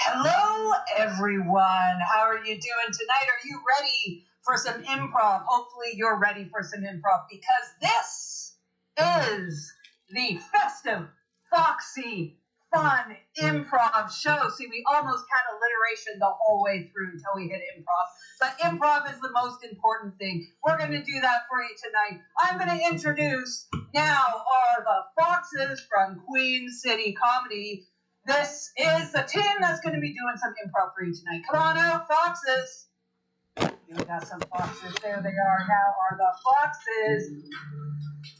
Hello, everyone. How are you doing tonight? Are you ready for some improv? Hopefully you're ready for some improv because this is the Festive Foxy Fun Improv Show. See, we almost had alliteration the whole way through until we hit improv. But improv is the most important thing. We're going to do that for you tonight. I'm going to introduce now are the Foxes from Queen City Comedy. This is the team that's going to be doing some improv for you tonight. Come on out, Foxes. We got some Foxes. There they are. Now are the Foxes.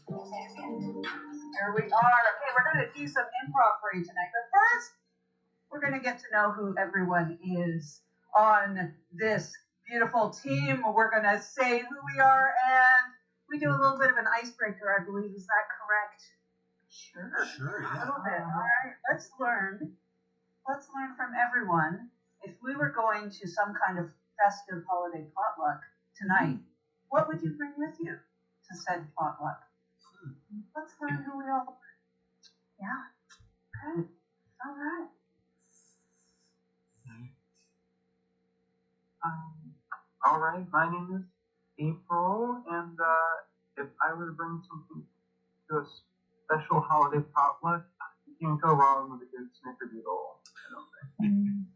Here we are. Okay, we're going to do some improv for you tonight. But first, we're going to get to know who everyone is on this beautiful team. We're going to say who we are, and we do a little bit of an icebreaker, I believe. Is that correct? Sure, yeah. A little bit. All right, let's learn. Let's learn from everyone. If we were going to some kind of festive holiday potluck tonight, what would you bring with you to said potluck? Let's learn who we all are. Yeah. Okay. All right. All right. My name is April, and if I were to bring something to a special holiday potluck, you can't go wrong with a good snickerdoodle, I don't think.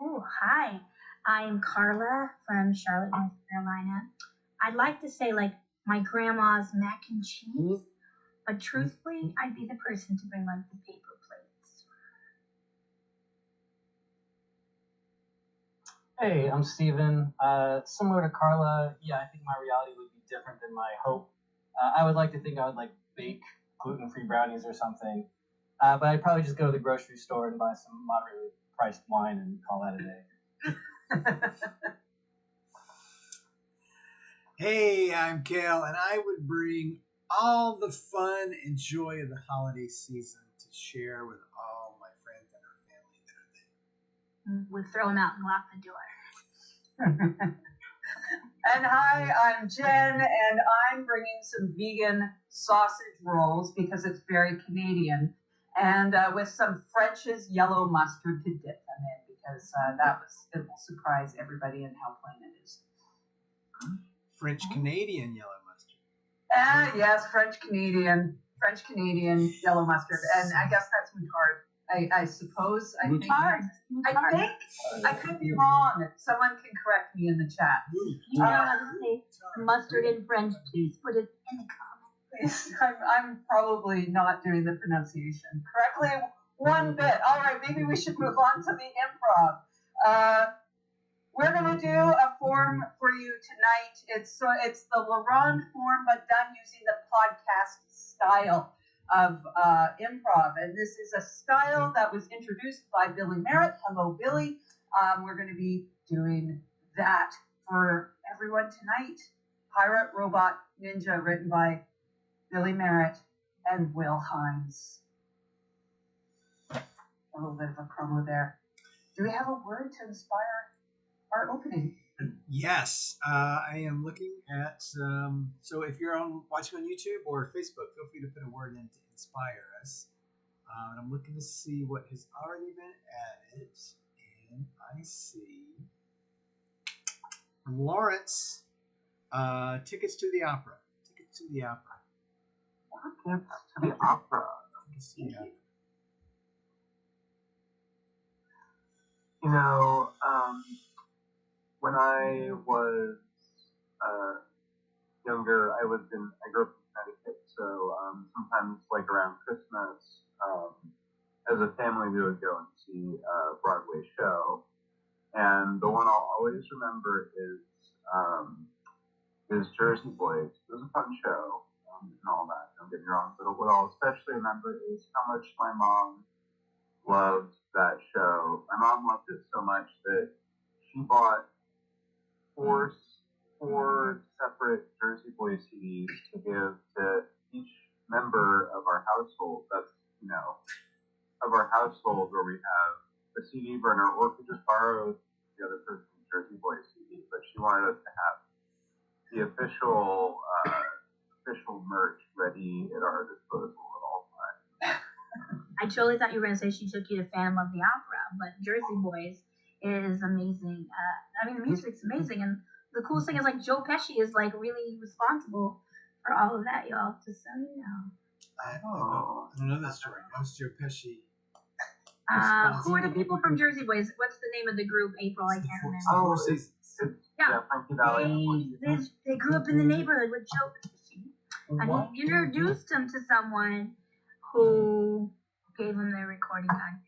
Oh, hi. I'm Carla from Charlotte, North Carolina. I'd like to say, like, my grandma's mac and cheese, but truthfully, I'd be the person to bring, like, the paper plates. Hey, I'm Steven. Similar to Carla, yeah, I think my reality would be different than my hope. I would like to think I would like bake gluten-free brownies or something, but I'd probably just go to the grocery store and buy some moderately priced wine and call that a day. Hey, I'm Kale, and I would bring all the fun and joy of the holiday season to share with all my friends and our family that are there. We'll throw them out and lock the door. And hi, I'm Jen, and I'm bringing some vegan sausage rolls because it's very Canadian, and with some French's yellow mustard to dip them in because it will surprise everybody in how plain it is. French Canadian yellow mustard. Yes, French Canadian yellow mustard, and I guess that's moutarde. I suppose. I think I could be wrong. Someone can correct me in the chat. You know how to say mustard in French, please put it in the comments. Please, I'm probably not doing the pronunciation correctly one bit. All right, maybe we should move on to the improv. We're going to do a form for you tonight. It's the LaRonde form, but done using the podcast style of improv. And this is a style that was introduced by Billy Merritt. Hello, Billy. We're going to be doing that for everyone tonight. Pirate, Robot, Ninja, written by Billy Merritt and Will Hines. A little bit of a promo there. Do we have a word to inspire our opening? Yes, I am looking at. So if you're watching on YouTube or Facebook, feel free to put a word in to inspire us. And I'm looking to see what has already been added, and I see from Lawrence, tickets to the opera. Tickets to the opera. Tickets to the opera. Tickets to the opera. You know, when I was younger, I grew up in Connecticut, so sometimes, like around Christmas, as a family, we would go and see a Broadway show, and the one I'll always remember is Jersey Boys. It was a fun show. show and all that. Don't get me wrong, but what I'll especially remember is how much my mom loved that show. My mom loved it so much that she bought four separate Jersey Boys CDs to give to each member of our household. That's, of our household where we have a CD burner, or could just borrow the other person's Jersey Boys CD. But she wanted us to have the official merch ready at our disposal at all times. I totally thought you were going to say she took you to Phantom of the Opera, but Jersey Boys is amazing. I mean, the music's amazing, and the coolest thing is, like, Joe Pesci is, like, really responsible for all of that, y'all, just so you know. I don't know that story. How's Joe Pesci? Who are the people from Jersey Boys? What's the name of the group, April? I can't remember. Four Seasons. Yeah, Frankie Valley. They grew up in the neighborhood with Joe Pesci. And he introduced him to someone who gave him their recording contract.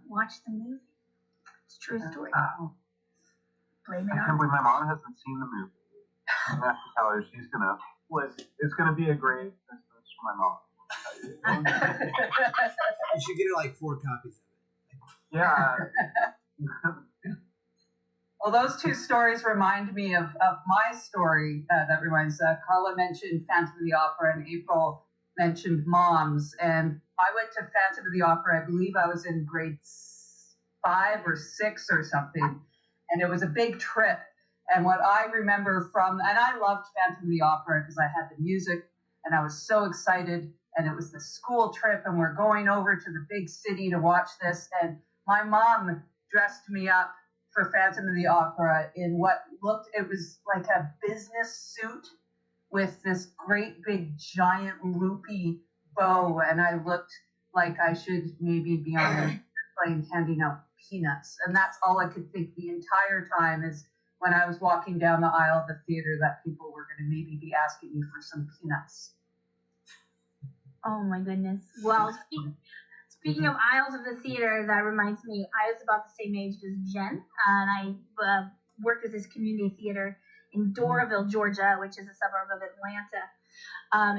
Watch the movie. It's a true story. Blame it I can't on. believe my mom hasn't seen the movie. I'm gonna have to tell her it's gonna be a great Christmas for my mom. You should get her like 4 copies of it. Yeah. Well, those two stories remind me of my story that reminds. Carla mentioned Phantom of the Opera, and April mentioned moms. And I went to Phantom of the Opera. I believe I was in grade 5 or 6 or something, and it was a big trip. And what I remember and I loved Phantom of the Opera because I had the music, and I was so excited. And it was the school trip, and we're going over to the big city to watch this. And my mom dressed me up for Phantom of the Opera in it was like a business suit with this great big giant loopy bow, and I looked like I should maybe be on an airplane handing out peanuts. And that's all I could think the entire time, is when I was walking down the aisle of the theater, that people were going to maybe be asking me for some peanuts. Oh my goodness. Well, speaking of aisles of the theater, that reminds me, I was about the same age as Jen, and I worked with this community theater in Doraville, Georgia, which is a suburb of Atlanta.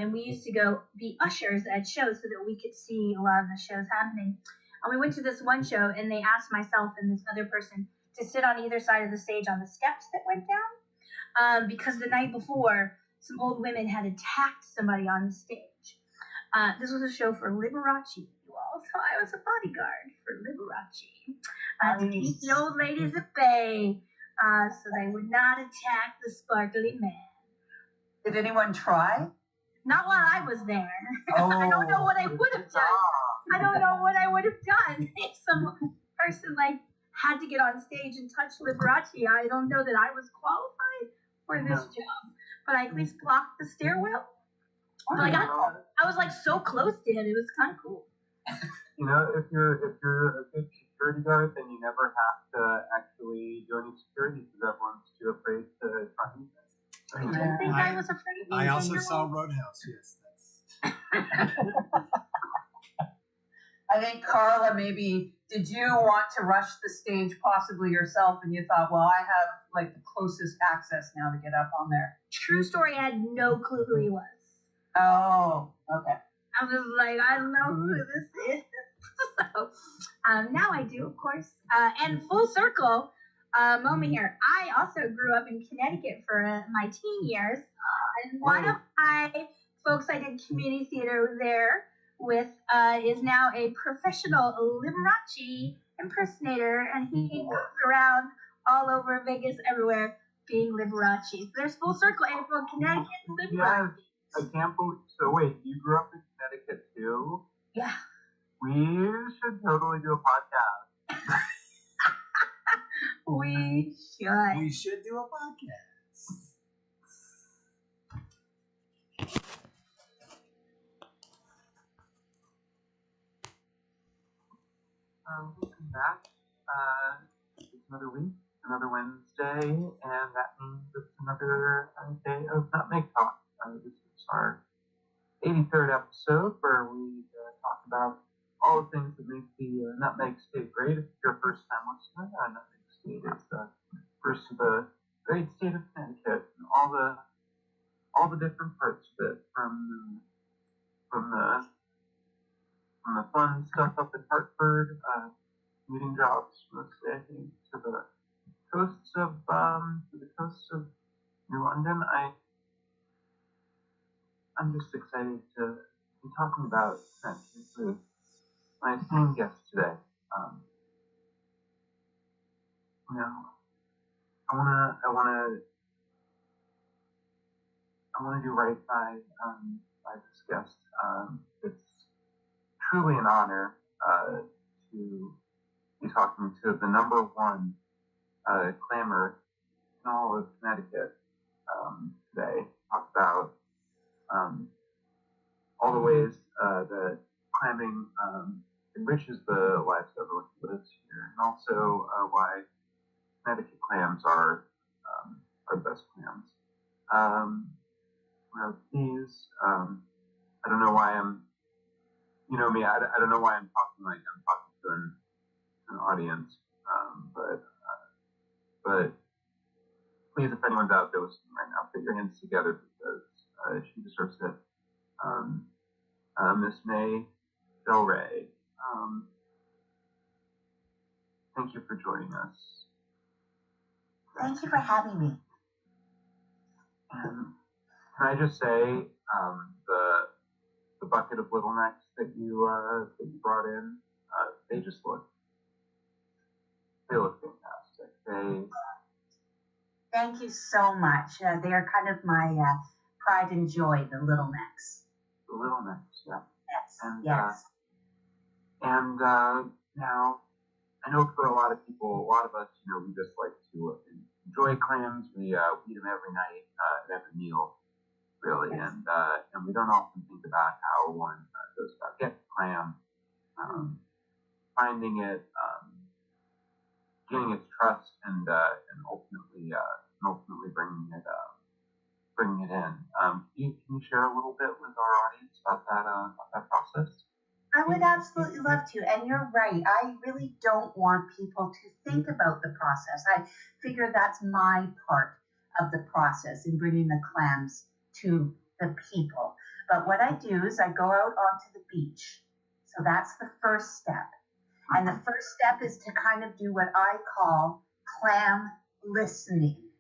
And we used to go be ushers at shows so that we could see a lot of the shows happening. And we went to this one show, and they asked myself and this other person to sit on either side of the stage on the steps that went down, because the night before, some old women had attacked somebody on the stage. This was a show for Liberace, you all. So I was a bodyguard for Liberace to keep the old ladies at bay, so they would not attack the sparkly man. Did anyone try? Not while I was there. Oh. I don't know what I would have done. I don't know what I would have done if some person had to get on stage and touch Liberace. I don't know that I was qualified for this job, but I at least blocked the stairwell. I was so close to him. It was kind of cool. If you're a good security guard, then you never have to actually do any security because everyone's too afraid to try anything. I think I was afraid. I also saw Roadhouse. Yes, that's. I think, Carla, maybe did you want to rush the stage possibly yourself, and you thought, well, I have the closest access now to get up on there? True story. I had no clue who he was. Oh, okay. I was like, I don't know who this is. So, now I do, of course. And full circle moment here. I also grew up in Connecticut for my teen years. And one of my folks I did community theater there with is now a professional Liberace impersonator. And he goes around all over Vegas, everywhere, being Liberace. So there's full circle, April, Connecticut, Liberace. Yes. I can't believe. So wait, you grew up in Connecticut too? Yeah. We should totally do a podcast. We should. We should do a podcast. Welcome back. It's another week, another Wednesday, and that means it's another day of Nutmeg Talk. This is our 83rd episode where we talk about all the things that make the Nutmeg State great. If you're a first-time listener, Nutmeg State is the first of the great state of Connecticut, and all all the different parts of it, from the fun stuff up in Hartford, meeting jobs mostly, I think, to the coasts of New London. I'm just excited to be talking about that with my esteemed guest today. You know, I wanna do right by this guest. It's truly an honor to be talking to the number one clamor in all of Connecticut today. Talk about all the ways that clamming enriches the lives of everyone who lives here, and also why Connecticut clams are the best clams. Please, I don't know why you know me, I don't know why I'm talking like I'm talking to an audience, but please, if anyone's out there listening right now, put your hands together because she deserves it. Miss May Del Rey, thank you for joining us. Thank you for having me. And can I just say, the bucket of Little Necks that you brought in, they look fantastic. Thank you so much. They are kind of my pride and joy, the Little Necks. The Little Necks, yeah. Yes. And, yes. Now, I know for a lot of people, a lot of us, we just like to enjoy clams. We eat them every night, at every meal, really, yes. And we don't often think about how one goes about getting clam, finding it, gaining its trust, and ultimately bringing it in. Can you share a little bit with our audience about that process? I would absolutely love to, and you're right. I really don't want people to think about the process. I figure that's my part of the process in bringing the clams to the people. But what I do is I go out onto the beach. So that's the first step. And the first step is to kind of do what I call clam listening.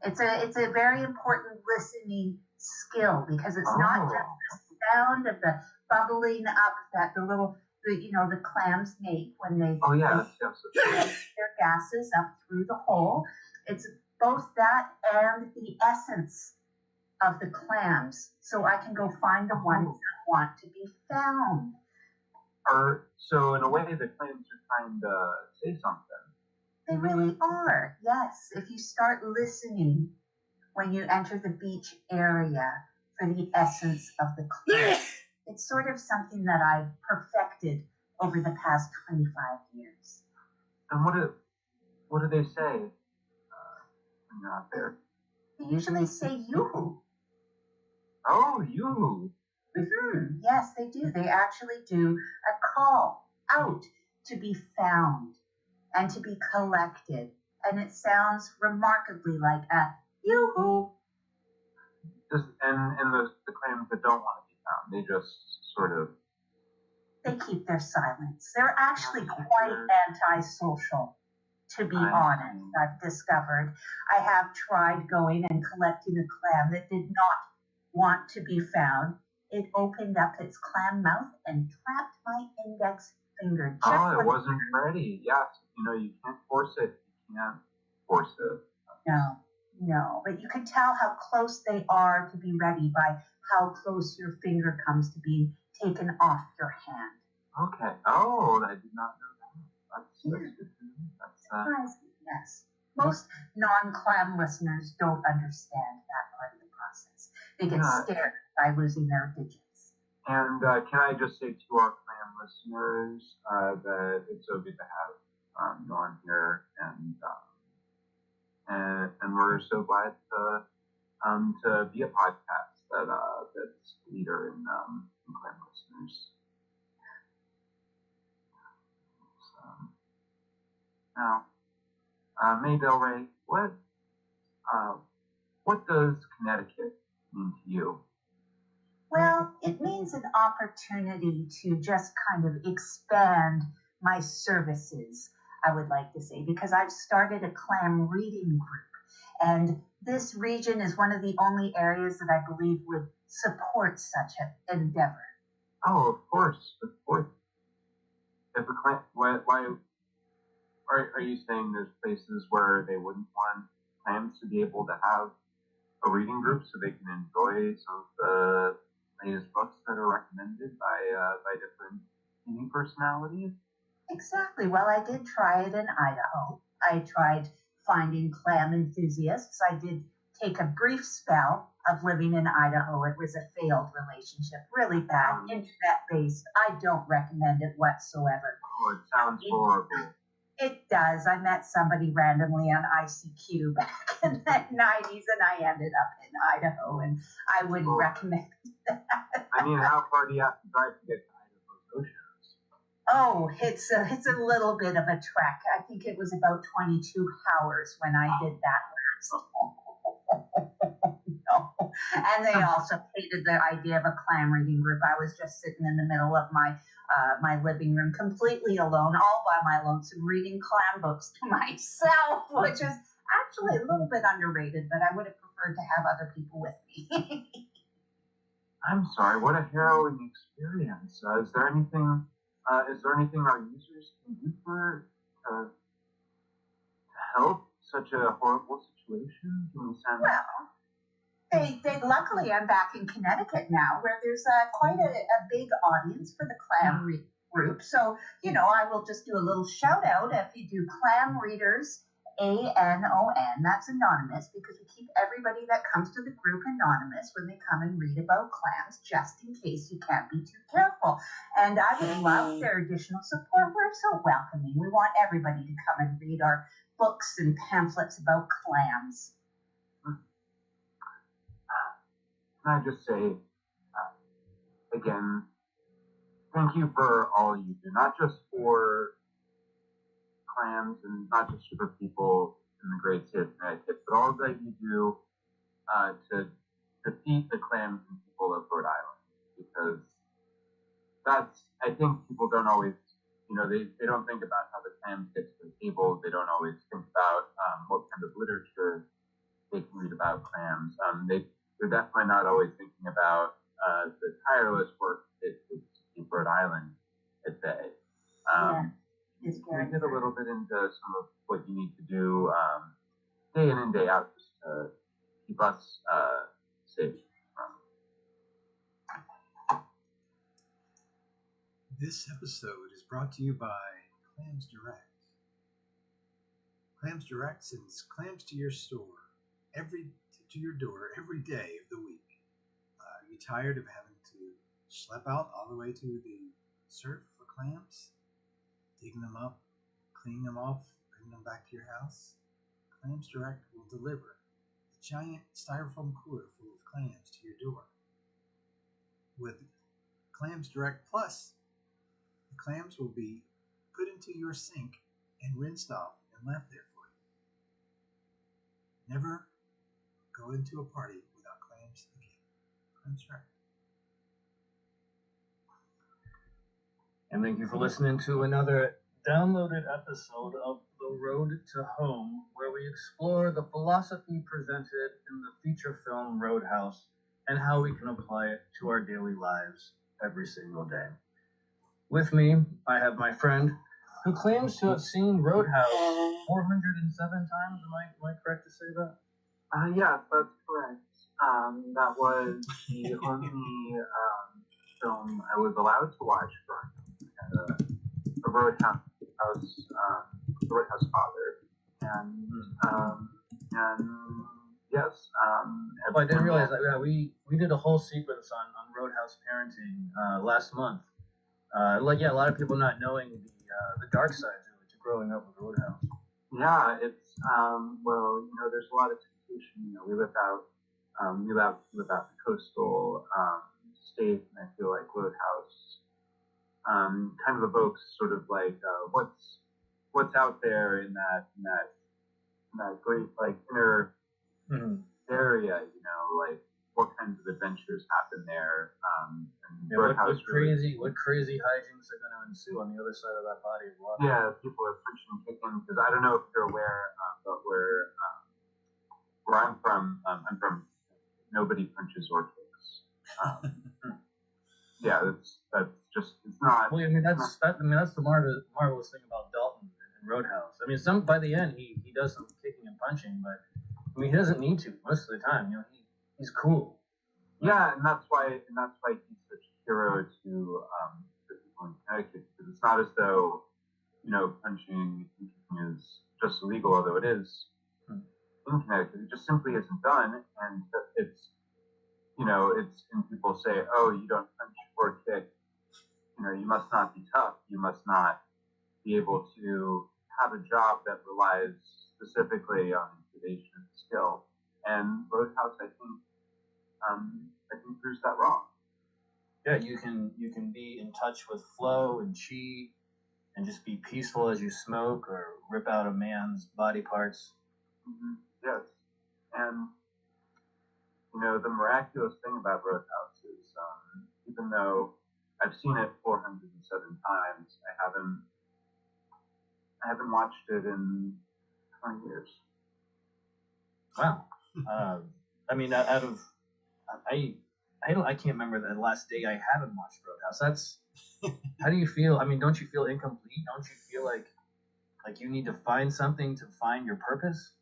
It's a very important listening skill because it's not just the sound of the bubbling up that the clams make when they their gases up through the hole. It's both that and the essence of the clams, so I can go find the ones that want to be found. So in a way, the clams are trying to say something. They really are, yes. If you start listening when you enter the beach area for the essence of the clam, it's sort of something that I've perfected over the past 25 years. And what do they say when you're out there? They usually say yoo-hoo. Oh, yoo-hoo. Mm-hmm. Yes, they do. They actually do a call out to be found and to be collected. And it sounds remarkably like a yoo-hoo. And the clams that don't want to be found, they just sort of... They keep their silence. They're actually quite antisocial, to be honest, I've discovered. I have tried going and collecting a clam that did not want to be found. It opened up its clam mouth and trapped my index finger. It wasn't ready. Yes, you can't force it. You can't force it. No, but you can tell how close they are to be ready by how close your finger comes to being taken off your hand. Okay. Oh, I did not know that. That's good to know. Yes. Most non-clam listeners don't understand that part of the process. They get scared by losing their digits. And can I just say to our clam listeners that it's so good to have you on here, and we're so glad to be a podcast that's a leader in clam listeners. Now, May Del Rey, what does Connecticut mean to you? Well, it means an opportunity to just kind of expand my services, I would like to say, because I've started a clam reading group. And this region is one of the only areas that I believe would support such an endeavor. Oh, of course, of course. If a clam, why are you saying there's places where they wouldn't want clams to be able to have a reading group so they can enjoy some of the latest books that are recommended by different TV personalities? Exactly. Well, I did try it in Idaho. I tried finding clam enthusiasts. I did take a brief spell of living in Idaho. It was a failed relationship, really bad, internet based. I don't recommend it whatsoever. Oh, it sounds horrible. It does. I met somebody randomly on ICQ back in the 90s, and I ended up in Idaho, and I wouldn't recommend that. I mean, how far do you have to drive to get to Idaho's oceans? Oh, it's a little bit of a trek. I think it was about 22 hours when I did that last. No. And they also hated the idea of a clam reading group. I was just sitting in the middle of my living room, completely alone, all by my lonesome, reading clam books to myself, which is actually a little bit underrated, but I would have preferred to have other people with me. I'm sorry. What a harrowing experience. Is there anything our users can do to help such a horrible situation? Can we send? Well, they luckily I'm back in Connecticut now, where there's quite a big audience for the clam group. So I will just do a little shout out if you do clam readers. ANON, that's anonymous, because we keep everybody that comes to the group anonymous when they come and read about clams, just in case you can't be too careful. And I would love their additional support. We're so welcoming. We want everybody to come and read our books and pamphlets about clams. Can I just say, again, thank you for all you do, not just for clams and not just for people in the great state of Connecticut, but all that you do to defeat the clams and people of Rhode Island. Because I think people don't always, they don't think about how the clams get to the table. They don't always think about what kind of literature they can read about clams. They're definitely not always thinking about the tireless work it takes to keep Rhode Island at bay. We get a little bit into some of what you need to do day in and day out just to keep us safe. This episode is brought to you by Clams Direct. Clams Direct sends clams to your door every day of the week. Are you tired of having to schlep out all the way to the surf for clams? Digging them up, cleaning them off, bringing them back to your house? Clams Direct will deliver a giant styrofoam cooler full of clams to your door. With Clams Direct Plus, the clams will be put into your sink and rinsed off and left there for you. Never go into a party without clams again. Clams Direct. And thank you for listening to another downloaded episode of The Road to Home, where we explore the philosophy presented in the feature film Roadhouse and how we can apply it to our daily lives every single day. With me, I have my friend who claims to have seen Roadhouse 407 times. Am I correct to say that? Yes, that's correct. That was the only film I was allowed to watch growing up. A Roadhouse, the Roadhouse father, and yes. Well, I didn't realize that. Yeah, we did a whole sequence on Roadhouse parenting last month. A lot of people not knowing the dark side to growing up with Roadhouse. Yeah, it's there's a lot of temptation. We live out the coastal state, and I feel like Roadhouse kind of evokes sort of like what's out there in that great like inner area, like what kinds of adventures happen there. And Yeah, what Roadhouse really, crazy hijinks are going to ensue on the other side of that body of water? yeah, people are punching and kicking because I don't know if you're aware, but where I'm from nobody punches or kicks. Yeah, that's just it's not. Well, I mean that's the marvelous thing about Dalton and Roadhouse. I mean, by the end he does some kicking and punching, but I mean he doesn't need to most of the time. You know, he's cool. Yeah, and that's why he's such a hero to the people in Connecticut because it's not as though punching and kicking is just illegal, although it is in Connecticut. It just simply isn't done, and it's and people say, oh, you don't punch or kick. You must not be tough. You must not be able to have a job that relies specifically on intimidation and skill. And Roadhouse, I think proves that wrong. Yeah, you can be in touch with flow and chi, and just be peaceful as you smoke or rip out a man's body parts. Mm-hmm. Yes, and the miraculous thing about Roadhouse is, even though I've seen it 407 times, I haven't watched it in 20 years. Wow. I mean, out of I can't remember the last day I haven't watched Roadhouse. That's how do you feel? I mean, don't you feel incomplete? Don't you feel like you need to find something to find your purpose?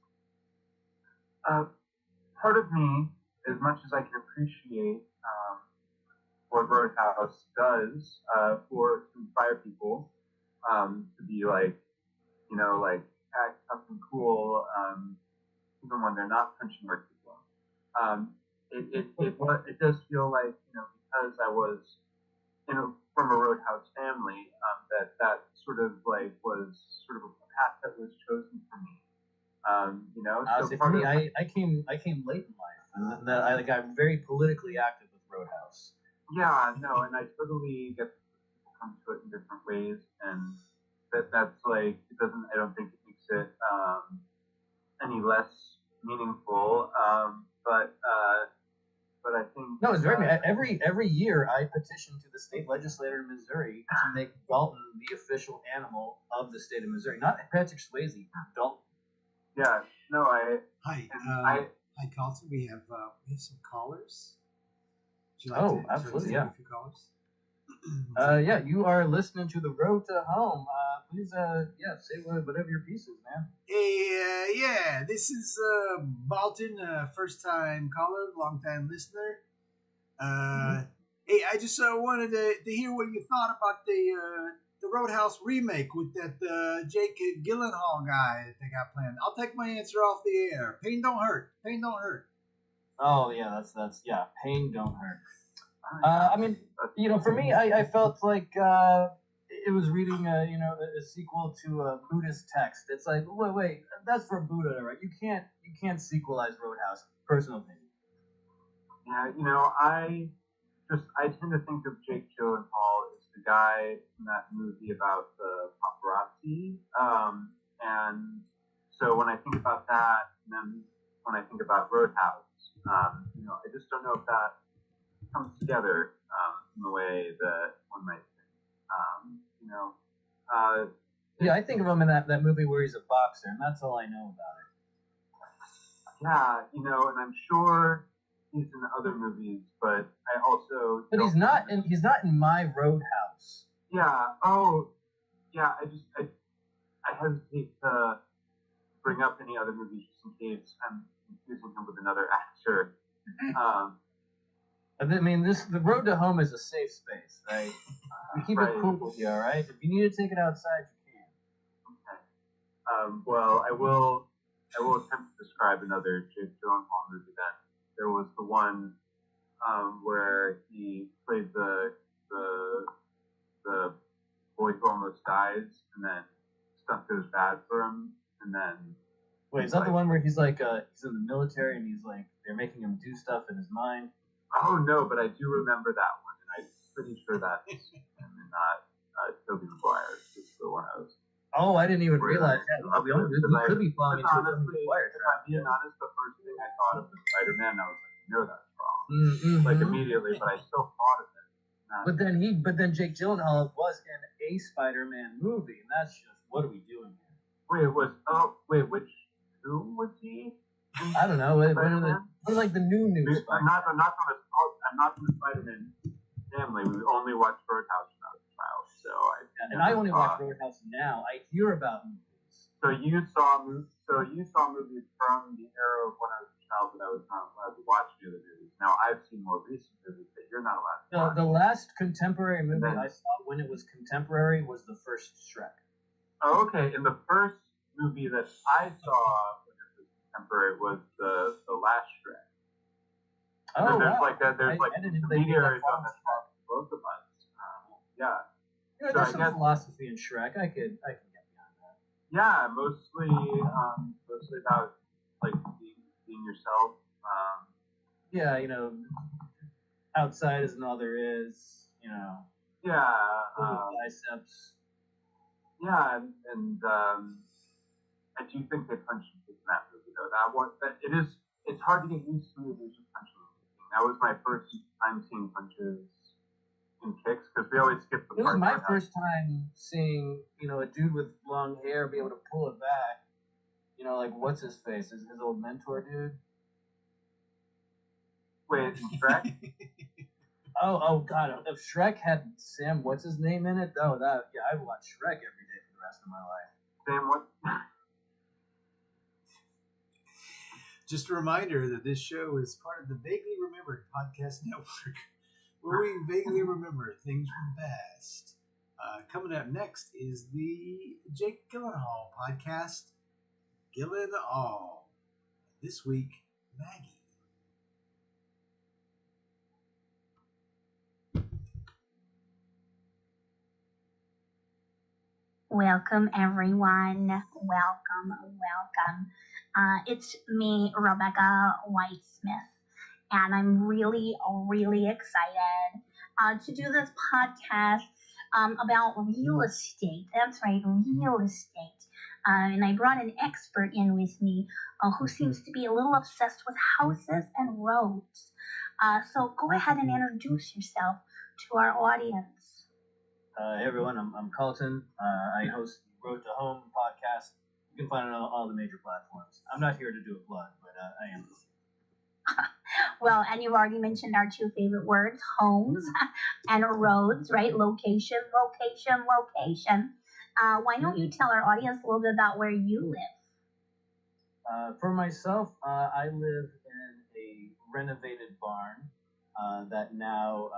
Part of me, as much as I can appreciate what Roadhouse does to inspire people to be like act tough and cool, even when they're not punching or kicking. It does feel like because I was from a Roadhouse family that sort of was sort of a path that was chosen for me. So for me, I came late in life, and I got very politically active with Roadhouse. Yeah, no, and I totally get people come to it in different ways, and that's like it doesn't. I don't think it makes it any less meaningful. But I think no, it's very every year I petition to the state legislature in Missouri to make Dalton the official animal of the state of Missouri, not Patrick Swayze, Dalton. Yeah, no, Hi, Carlton. We have some callers. Would you like to absolutely, yeah. A few callers? Yeah, you are listening to The Road to Home. Please, say whatever your piece is, man. Hey, this is Balton, first-time caller, long-time listener. Hey, I just wanted to hear what you thought about the Roadhouse remake with that Jake Gyllenhaal guy that they got planned. I'll take my answer off the air. Pain don't hurt. Pain don't hurt. Oh yeah, that's pain don't hurt. I mean, for me, I felt like it was reading a sequel to a Buddhist text. It's like, wait, that's for Buddha, right? You can't sequelize Roadhouse. Personal opinion. Yeah, I tend to think of Jake Gyllenhaal as the guy in that movie about the paparazzi, and so when I think about that, and then when I think about Roadhouse, I just don't know if that comes together in the way that one might think. Yeah, I think of him in that movie where he's a boxer, and that's all I know about it. Yeah, and I'm sure he's in other movies, but I also. But he's not in my Roadhouse. Yeah. Oh, yeah. I hesitate to bring up any other movies just in case I'm confusing him with another actor. I mean, the Road to Home is a safe space, right? You keep it cool with you, all right? If you need to take it outside, you can. Okay. Well, I will attempt to describe another Jake Gyllenhaal movie then. There was the one where he played the boy who almost dies, and then stuff goes bad for him, and then. Wait, is that the one where he's like he's in the military and he's like they're making him do stuff in his mind? Oh no, but I do remember that one, and I'm pretty sure that's him and not Tobey Maguire. It's the one I was. Oh, I didn't even realize that. We could be falling into honestly, if I'm being honest, the first thing I thought of was Spider-Man, and I was like, no, that's wrong. like immediately, but I still thought of it. But then Jake Gyllenhaal was in a Spider-Man movie, and that's just what are we doing here? Who was he? I don't know. One of like the new I'm not from the Spider-Man family. We only watched Birdhouse when I was a child, so I only watch Birdhouse now. I hear about movies. So you saw movies from the era of when I was a child that I was not allowed to watch the other movies. Now I've seen more recent movies that you're not allowed to watch. The last contemporary movie I saw when it was contemporary was the first Shrek. Oh, okay. And the first movie that I saw when it was contemporary was the last Shrek. Oh, there's wow. There's intermediaries on that talk to both of us. Yeah. Yeah, there's some philosophy in Shrek. I can get behind that. Yeah, mostly about like being yourself. Yeah, outside is all there is. Yeah. Biceps. Yeah, and I do think they punched and kicked in that movie though. It's hard to get used to movies with punching and kicking. That was my first time seeing punches and kicks because we always skip the part. It was my first time seeing a dude with long hair be able to pull it back. Like what's his face? His old mentor dude. Wait, Shrek? Oh God! If Shrek had Sam, what's his name in it? Oh, I'd watch Shrek every day for the rest of my life. Sam, what? Just a reminder that this show is part of the Vaguely Remembered Podcast Network, where we vaguely remember things from the past. Coming up next is the Jake Gyllenhaal podcast, Gyllenhaal. This week, Maggie. Welcome, everyone. Welcome. It's me, Rebecca Whitesmith, and I'm really, really excited to do this podcast about real estate. That's right, real estate. And I brought an expert in with me who seems to be a little obsessed with houses and roads. So go ahead and introduce yourself to our audience. Hey everyone, I'm Carlton. I host the Road to Home podcast. You can find it on all the major platforms. I'm not here to do a plug, but I am. Well, and you've already mentioned our two favorite words, homes and roads, right? Location. Why don't you tell our audience a little bit about where you live? For myself, I live in a renovated barn that now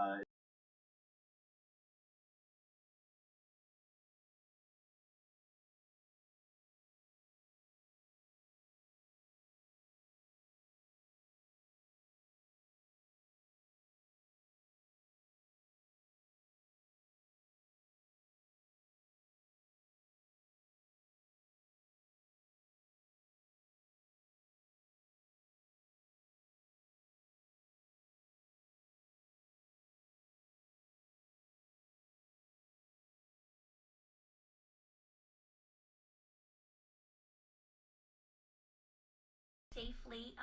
Safely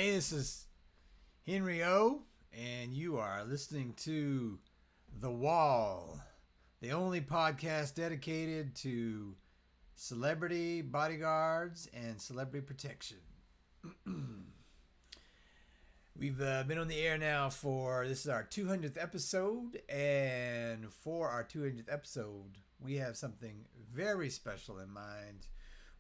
Hey, this is Henry O, and you are listening to The Wall, the only podcast dedicated to celebrity bodyguards and celebrity protection. We've been on the air now this is our 200th episode, and for our 200th episode, we have something very special in mind.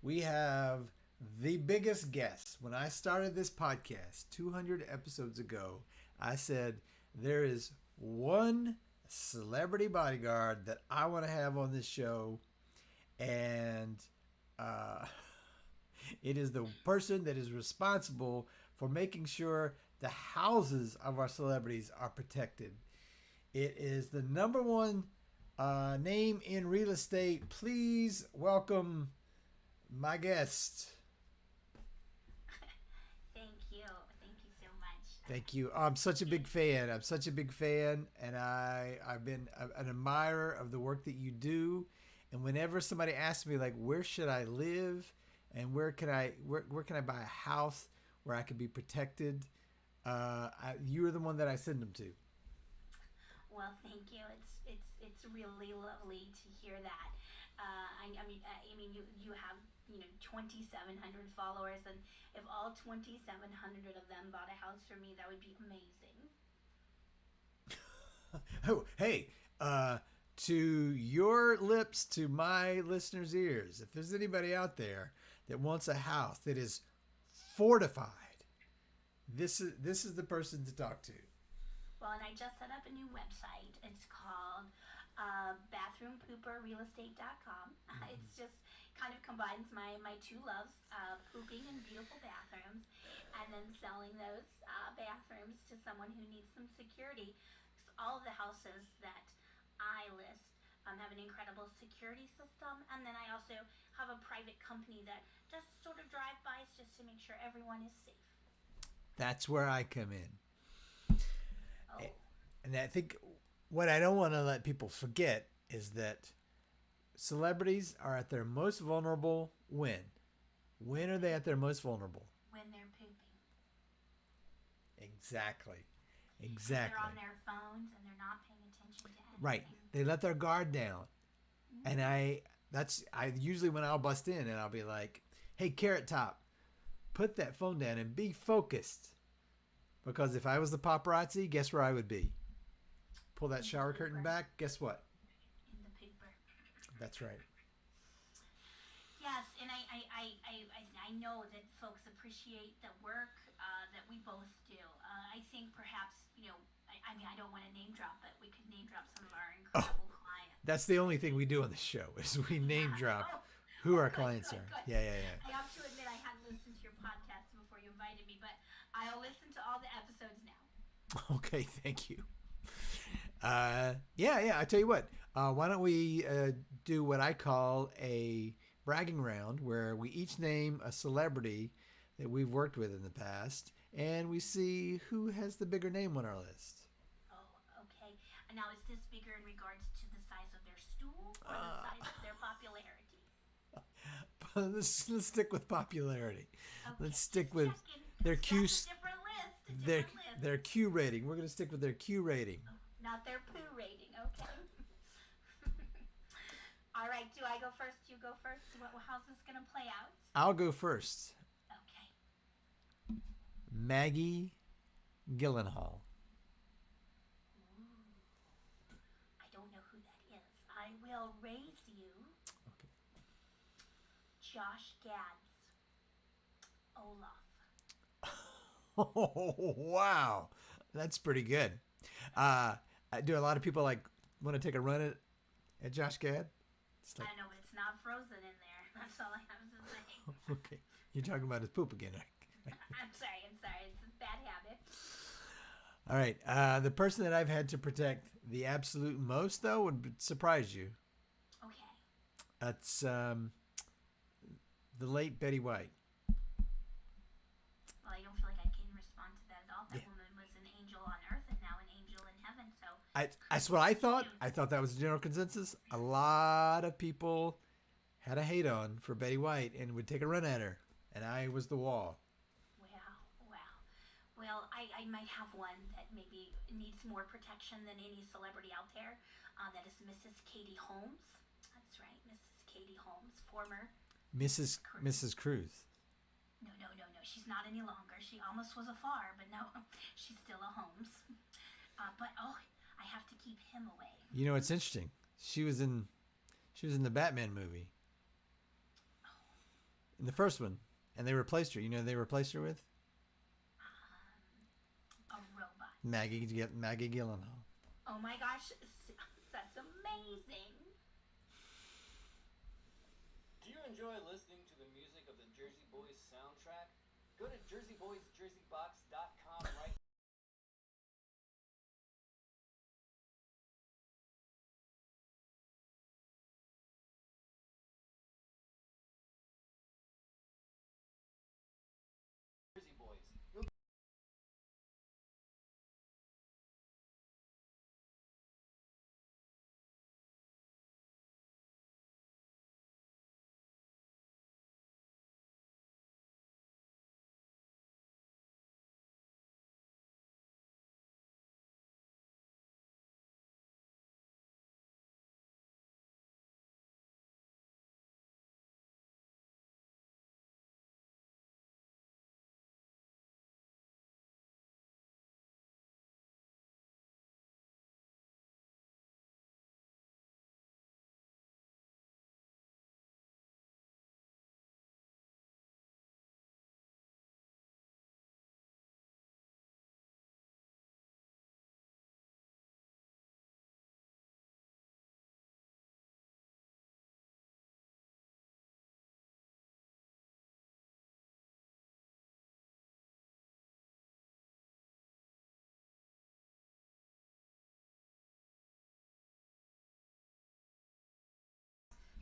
We have the biggest guest. When I started this podcast 200 episodes ago, I said there is one celebrity bodyguard that I want to have on this show, and it is the person that is responsible for making sure the houses of our celebrities are protected. It is the number one name in real estate. Please welcome my guest. Thank you so much. Thank you. I'm such a big fan. And I've been an admirer of the work that you do. And whenever somebody asks me, like, where should I live, and where can I buy a house where I can be protected, you're the one that I send them to. Well, thank you. It's really lovely to hear that. I mean, you have 2,700 followers, and if all 2,700 of them bought a house for me, that would be amazing. Oh, hey, to your lips, to my listeners' ears, if there's anybody out there that wants a house that is fortified, this is the person to talk to. Well, and I just set up a new website. It's called bathroompooperrealestate.com. It's just kind of combines my two loves, pooping in beautiful bathrooms, and then selling those bathrooms to someone who needs some security. So all of the houses that I list have an incredible security system, and then I also have a private company that just sort of drive-bys just to make sure everyone is safe. That's where I come in. Oh. And I think what I don't want to let people forget is that celebrities are at their most vulnerable when? When are they at their most vulnerable? When they're pooping. Exactly. They're on their phones and they're not paying attention to anything. Right. They let their guard down. Mm-hmm. And I usually, when I'll bust in and I'll be like, hey, Carrot Top, put that phone down and be focused. Because if I was the paparazzi, guess where I would be? Pull that shower curtain back, guess what? In the pooper. That's right. Yes, and I know that folks appreciate the work that we both do. I think perhaps, I don't want to name drop, but we could name drop some of our incredible clients. That's the only thing we do on the show is we name drop who our clients are. Good. Yeah. I have to admit I hadn't listened to your podcast before you invited me, but I'll listen to all the episodes now. Okay, thank you. I tell you what, why don't we do what I call a bragging round, where we each name a celebrity that we've worked with in the past, and we see who has the bigger name on our list. Oh, okay. And now, is this bigger in regards to the size of their stool or the size of their popularity? Let's stick with popularity. Okay. Let's stick with their Q. That's a different list. Their Q rating. We're gonna stick with their Q rating. Not their poo rating, okay? All right, do I go first? You go first? How's this going to play out? I'll go first. Okay. Maggie Gyllenhaal. Ooh. I don't know who that is. I will raise you. Okay. Josh Gad's Olaf. Oh, wow. That's pretty good. Do a lot of people want to take a run at Josh Gad? I don't know, but it's not frozen in there. That's all I have to say. Okay. You're talking about his poop again. I'm sorry. It's a bad habit. All right. The person that I've had to protect the absolute most, though, would surprise you. Okay. That's the late Betty White. Well, I don't feel like I can respond to that at all. That woman was an angel on earth and now an angel in heaven. So that's what I thought. I thought that was the general consensus. A lot of people had a hate on for Betty White and would take a run at her, and I was the wall. Wow. Well, I might have one that maybe needs more protection than any celebrity out there. That is Mrs. Katie Holmes. That's right, Mrs. Katie Holmes, former Mrs. Cruz. No, no, no, no. She's not any longer. She almost was a Farr, but no, she's still a Holmes. But oh, I have to keep him away. You know, it's interesting. She was in the Batman movie. In the first one. And they replaced her. You know who they replaced her with? A robot. Maggie Gyllenhaal. Oh my gosh, that's amazing. Do you enjoy listening to the music of the Jersey Boys soundtrack? Go to jerseyboysjerseybox.com right Jersey Boys. You'll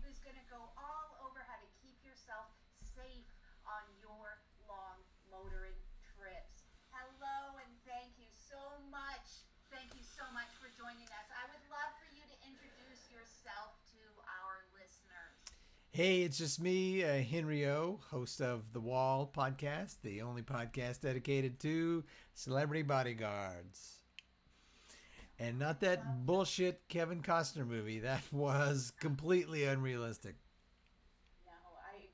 Who's going to go all over how to keep yourself safe on your long motoring trips. Hello, and thank you so much. Thank you so much for joining us. I would love for you to introduce yourself to our listeners. Hey, it's just me, Henry O, host of The Wall podcast, the only podcast dedicated to celebrity bodyguards. And not that bullshit Kevin Costner movie. That was completely unrealistic. No,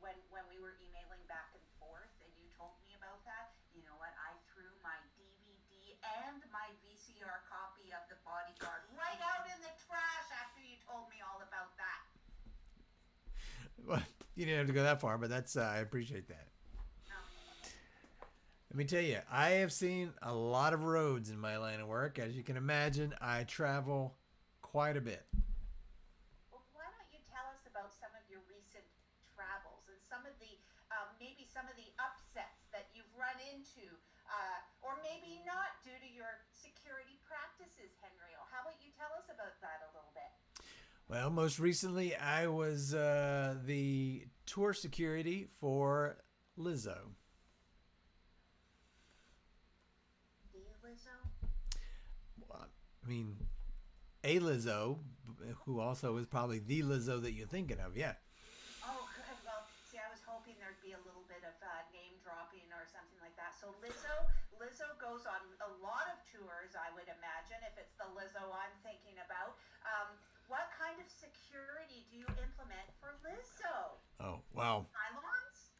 when we were emailing back and forth, and you told me about that, you know what? I threw my DVD and my VCR copy of The Bodyguard right out in the trash after you told me all about that. Well, you didn't have to go that far, but that's I appreciate that. Let me tell you, I have seen a lot of roads in my line of work. As you can imagine, I travel quite a bit. Well, why don't you tell us about some of your recent travels and some of the maybe some of the upsets that you've run into, or maybe not due to your security practices, Henry? How about you tell us about that a little bit? Well, most recently, I was the tour security for Lizzo. The Lizzo? I mean, a Lizzo, who also is probably the Lizzo that you're thinking of, yeah. Oh, good. Well, see, I was hoping there'd be a little bit of name dropping or something like that. So Lizzo goes on a lot of tours, I would imagine, if it's the Lizzo I'm thinking about. What kind of security do you implement for Lizzo? Oh, wow. Pylons?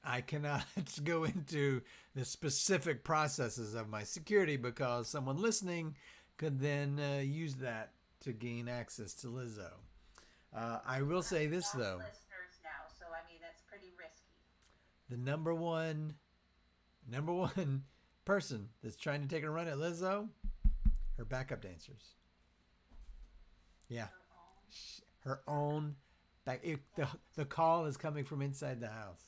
I cannot go into the specific processes of my security because someone listening could then use that to gain access to Lizzo. I will say this, though. Listeners now, so I mean, that's pretty risky. The number one person that's trying to take a run at Lizzo, her backup dancers. Yeah. Her own back. The call is coming from inside the house.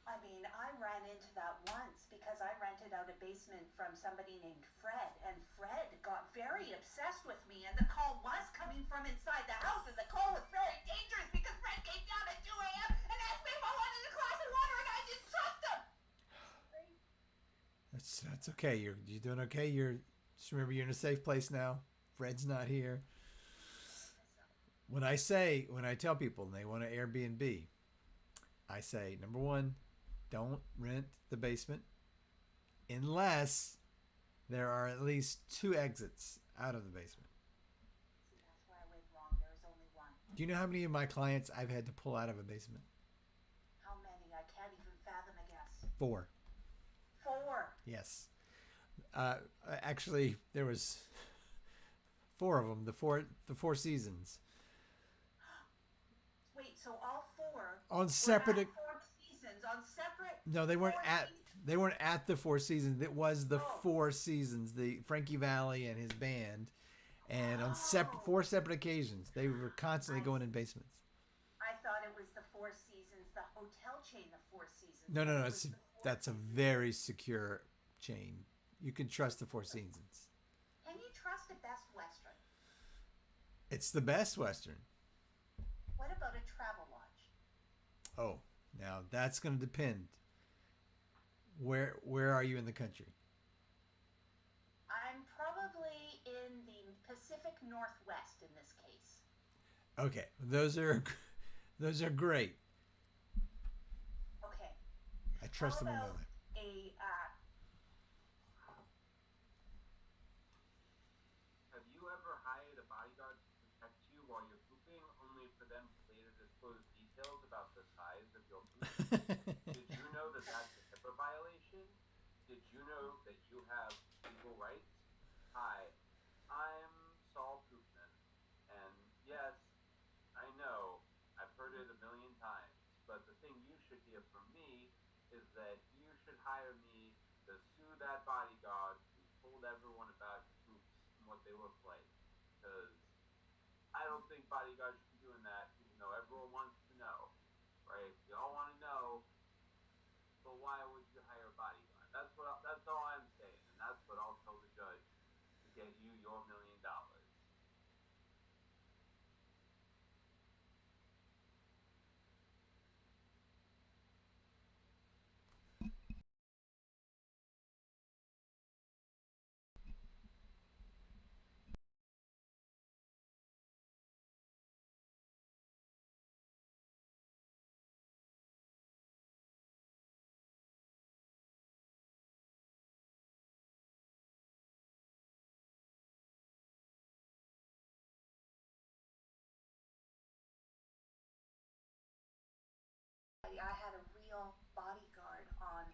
I mean, I ran into that once because I rented out a basement from somebody named Fred, and Fred got very obsessed with me, and the call was coming from inside the house, and the call was very dangerous because Fred came down at 2 a.m. and asked me if I wanted a glass of water, and I didn't trust him. That's okay. You're doing okay. Just remember you're in a safe place now. Fred's not here. When I tell people they want an Airbnb, I say, number one, don't rent the basement. unless there are at least 2 exits out of the basement. See, that's where I went wrong. There was only one. Do you know how many of my clients I've had to pull out of a basement? How many? I can't even fathom a guess. 4. 4. Yes. Uh, Actually, there was 4 of them. The Four Seasons Wait, so all 4 on separate. were at 4 seasons on separate. No, they weren't 4 at. seasons? They weren't at the Four Seasons. It was the Oh. Four Seasons. The Frankie Valli and his band, and on 4 separate occasions, they were constantly going in basements. I thought it was the 4 Seasons, the hotel chain, the 4 Seasons. No, no, It no. was the Four That's a Seasons. very secure chain. You can trust the Four Seasons. Can you trust a Best Western? It's the best Western. What about a Travel Lodge? Oh, now that's going to depend. Where are you in the country? I'm probably in the Pacific Northwest in this case. Okay, those are great. Okay. I trust them How on about that. Have you ever hired a bodyguard to protect you while you're pooping, only for them to later disclose details about the size of your poop? Did you know that that's a HIPAA violation? Did you know that you have legal rights? Hi, I'm Saul Poopman, and yes, I know, I've heard it a million times, but the thing you should hear from me is that you should hire me to sue that bodyguard who told everyone about your poops and what they look like. Because I don't think bodyguards should be doing that, even though everyone wants to know. Right? You all want to know, but why would you hire a bodyguard? That's all I'm saying, and that's what I'll tell the judge to get you your $1,000,000. I had a real bodyguard on.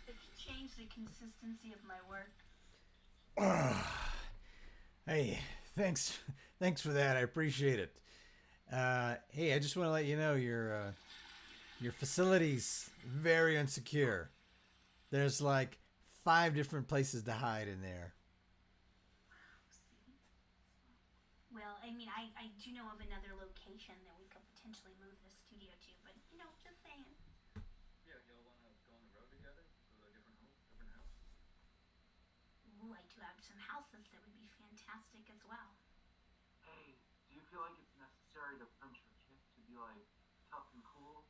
It's changed the consistency of my work. Hey, thanks for that. I appreciate it. Hey, I just want to let you know your facility's very unsecure. There's like 5 different places to hide in there. Well, I mean, I do know of another location that we could potentially move the studio to, but just saying. Yeah, y'all want to go on the road together? Go to a different house? Ooh, I do have some houses that would be fantastic as well. Hey, do you feel like it's necessary to punch your chick to be like tough and cool?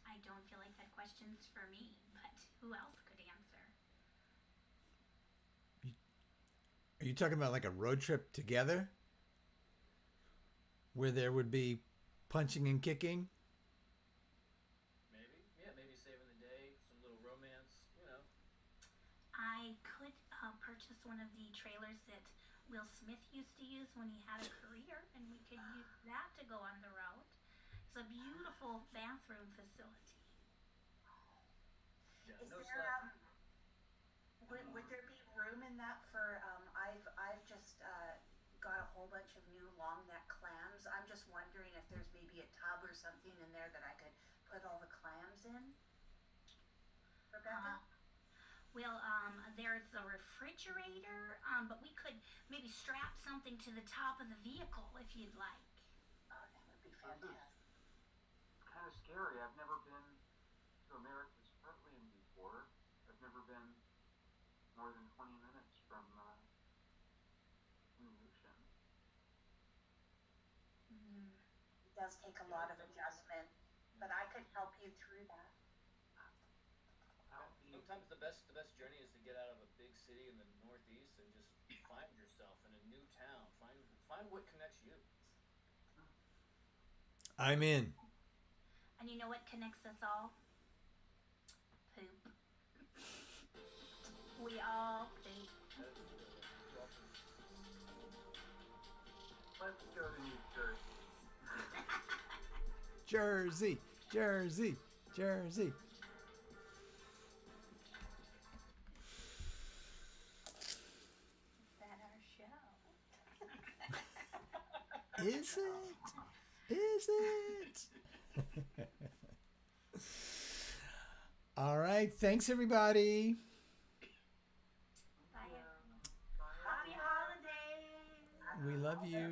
I don't feel like that question's for me, but who else could answer? Are you talking about like a road trip together? Where there would be punching and kicking? Maybe. Yeah, maybe saving the day, some little romance. I could purchase one of the trailers that Will Smith used to use when he had a career, and we could use that to go on the road. It's a beautiful bathroom facility. Yeah, Is no there slap. would there be room in that for I've just got a whole bunch of new long neck clams. I'm just wondering if there's maybe a tub or something in there that I could put all the clams in. Rebecca? Well, there's a refrigerator, but we could maybe strap something to the top of the vehicle if you'd like. Oh, that would be This fantastic. is kind of scary. I've never been to America's Heartland before. I've never been more than 20 minutes from the ocean. It does take a lot of adjustment, but I could help you through that. Sometimes the best journey is to get out of a big city in the Northeast and just find yourself in a new town. Find what connects you. I'm in. And you know what connects us all? Poop. We all poop. Let's go to New Jersey. Jersey, Jersey, Jersey. Is that our show? Is it? Is it? All right. Thanks, everybody. Bye. Happy holidays. We love you.